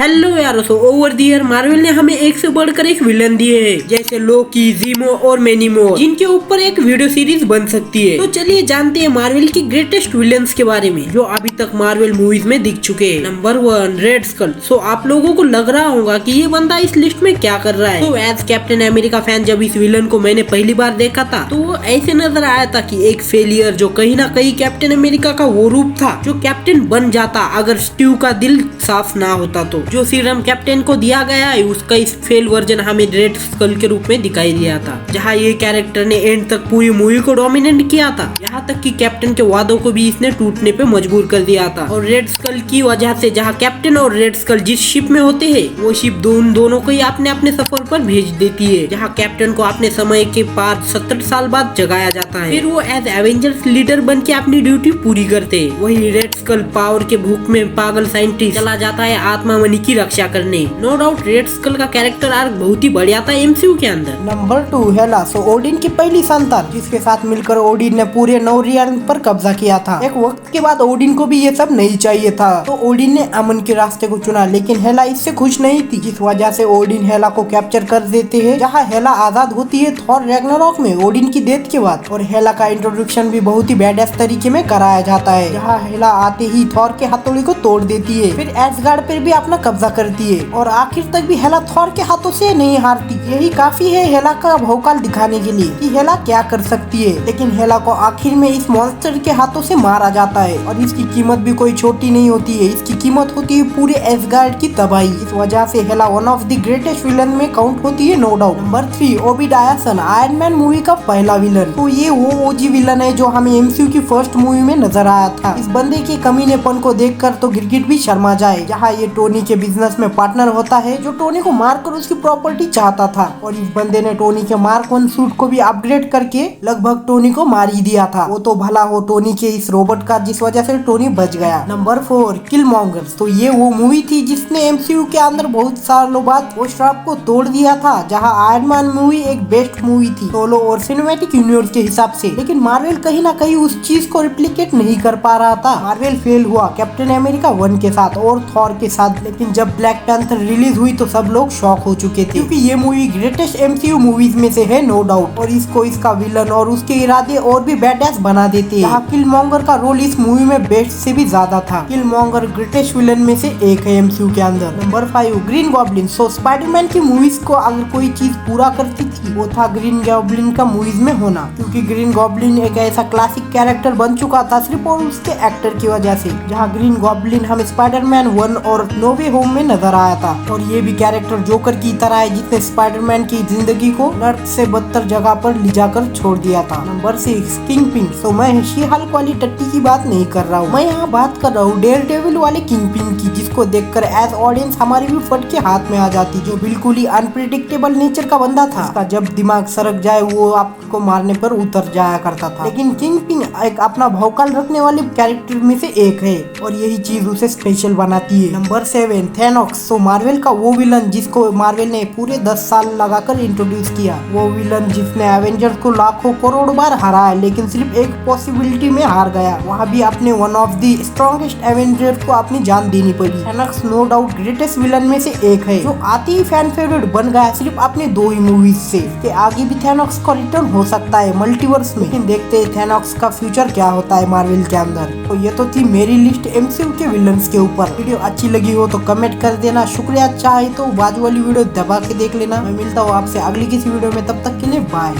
Hello यारों, so over the year Marvel ने हमें एक से बढ़कर एक विलन दिए हैं, जैसे लोकी, जीमो और मेनी मोर, जिनके ऊपर एक वीडियो सीरीज बन सकती है। तो चलिए जानते हैं मार्वल की ग्रेटेस्ट विलन्स के बारे में जो अभी तक मार्वल मूवीज में दिख चुके हैं। Number 1, red school. सो आप लोगों को लग रहा होगा कि ये बंदा इस लिस्ट में क्या कर रहा है। तो एज कैप्टन अमेरिका फैन जब इस विलन को मैंने पहली बार देखा था तो वो ऐसे नजर आया था कि एक फेलियर जो कहीं ना कहीं कैप्टन अमेरिका का वो रूप था जो कैप्टन बन जाता अगर स्टीव का दिल साफ ना होता। तो जो सीरम कैप्टन को दिया गया है उसका इस फेल वर्जन हमें रेड स्कल के रूप में दिखाई दिया था, जहां ये कैरेक्टर ने एंड तक पूरी मूवी को डोमिनेट किया था। यहाँ तक कि कैप्टन के वादों को भी इसने टूटने पे मजबूर कर दिया था। और रेड स्कल की वजह से जहाँ कैप्टन और रेड स्कल जिस शिप में होते हैं वो शिप दोनों को ही अपने अपने सफर पर भेज देती है, जहाँ कैप्टन को अपने समय के बाद 70 साल बाद जगाया जाता है। फिर वो एज एवेंजर्स लीडर बन के अपनी ड्यूटी पूरी करते हैं। वही रेड स्कल पावर के भूख में पागल साइंटिस्ट चला जाता है आत्मा मनी की रक्षा करने। नो डाउट रेड स्कल का कैरेक्टर आर्क बहुत ही बढ़िया था एमसीयू के अंदर। नंबर 2, हेला। सो ओडिन की पहली संतान, जिसके साथ मिलकर ओडिन ने पूरे नौरियान पर कब्जा किया था। एक वक्त के बाद ओडिन को भी ये सब नहीं चाहिए था, तो ओडिन ने अमन के रास्ते को चुना, लेकिन हेला इससे खुश नहीं थी, जिस वजह से ओडिन हेला को कैप्चर कर देते हैं। जहाँ हेला आजाद होती है थॉर रैग्नारॉक में ओडिन की डेथ के बाद। और हेला का इंट्रोडक्शन भी बहुत ही बैडएस तरीके में कराया जाता है, जहाँ हेला आते ही थॉर के हथौड़े को तोड़ देती है, फिर एसगार्ड पर भी अपना कब्जा करती है और आखिर तक भी हेला थॉर के हाथों से नहीं हारती। यही काफी है हेला का भौकाल दिखाने के लिए कि हेला क्या कर सकती है। लेकिन हेला को आखिर में इस मॉन्स्टर के हाथों से मारा जाता है और इसकी कीमत भी कोई छोटी नहीं होती है, इसकी कीमत होती है पूरे एसगार्ड की तबाही। इस वजह से Hela one of the greatest villain में काउंट होती है, no doubt. Number 3, Obadiah Stane, Iron Man movie का पहला विलन। तो ये वो ओजी विलन है जो हमें एमसीयू की फर्स्ट मूवी में नजर आया था। इस बंदे के कमीनेपन को देखकर तो गिरगिट भी शर्मा जाए, जहाँ ये टोनी के बिजनेस में पार्टनर होता है जो टोनी को मारकर उसकी प्रॉपर्टी चाहता था। और इस बंदे ने टोनी के मार्क 1 सूट को भी अपग्रेड करके लगभग टोनी को मार ही दिया था। वो तो भला हो टोनी के इस रोबोट का, जिस वजह से टोनी बच गया। नंबर 4, किलमॉन्गर। तो ये वो मूवी थी जिसने एमसीयू के अंदर बहुत सालों बाद वो श्राप को तोड़ दिया था, जहाँ आयरन मैन मूवी एक बेस्ट मूवी थी सोलो और सिनेमैटिक यूनिवर्स के हिसाब से। लेकिन मार्वल कहीं ना कहीं उस चीज को रिप्लिकेट नहीं कर पा रहा था। मार्वल फेल हुआ कैप्टन अमेरिका 1 के साथ और थॉर के साथ, लेकिन जब ब्लैक पैंथर रिलीज हुई तो सब लोग शॉक हो चुके थे, क्योंकि ये मूवी ग्रेटेस्ट एमसीयू मूवीज में से है, नो डाउट। और इसको इसका विलन और उसके इरादे और भी बैडएस बना देते हैं। किलमॉन्गर का रोल इस मूवी में बेस्ट से भी ज्यादा था। किलमॉन्गर ग्रेटेस्ट विलन में से एक है एमसीयू के अंदर। Number 5, Green Goblin. So Spiderman की मूवीज को अगर कोई चीज पूरा करती थी वो था ग्रीन गॉब्लिन का मूवीज में होना, क्योंकि ग्रीन गॉब्लिन एक ऐसा क्लासिक कैरेक्टर बन चुका था सिर्फ और उसके एक्टर की वजह से। जहाँ ग्रीन गॉब्लिन हमें स्पाइडरमैन 1 और नो वे होम में नजर आया था, और ये भी कैरेक्टर जोकर की तरह है जिसने स्पाइडरमैन की जिंदगी को नर्क से बदतर जगह पर ले जाकर छोड़ दिया था। Number 6, kingpin. तो मैं शी हल्क वाली टट्टी की बात नहीं कर रहा हूँ, मैं यहाँ बात कर रहा हूँ डेयरडेविल वाले किंगपिन की, जिसको देखकर एज ऑडियंस हमारी भी फट के हाथ में आ जाती, जो बिल्कुल ही अनप्रिडिक्टेबल नेचर का बंदा था। उसका जब दिमाग सरक जाए वो आपको मारने पर उतर जाया करता था। लेकिन किंगपिन एक अपना भौकाल रखने वाले कैरेक्टर में से एक है और यही चीज उसे स्पेशल बनाती है। Number 7, Thanos. तो मार्वल का वो विलन जिसको मार्वल ने पूरे 10 साल लगाकर इंट्रोड्यूस किया, वो विलन जिसने एवेंजर्स को लाखों करोड़ बार हराया लेकिन सिर्फ एक पॉसिबिलिटी में हार गया, वहाँ भी अपने one of the strongest Avengers को अपनी जान देनी पड़ी। Thanos no doubt greatest villain में से एक है जो आती ही फैन फेवरेट बन गया सिर्फ अपने 2 ही मूवीज से। के आगे भी थैनोस का रिटर्न हो सकता है मल्टीवर्स में, लेकिन देखते हैं थैनोस का फ्यूचर क्या होता है मार्वल के अंदर। तो ये तो थी मेरी लिस्ट एमसीयू के विलन्स के ऊपर। वीडियो अच्छी लगी हो तो कमेंट कर देना, शुक्रिया। चाहे तो बाजू वाली वीडियो दबा के देख लेना। मैं मिलता हूँ आपसे अगली किसी वीडियो में, तब तक के लिए बाय।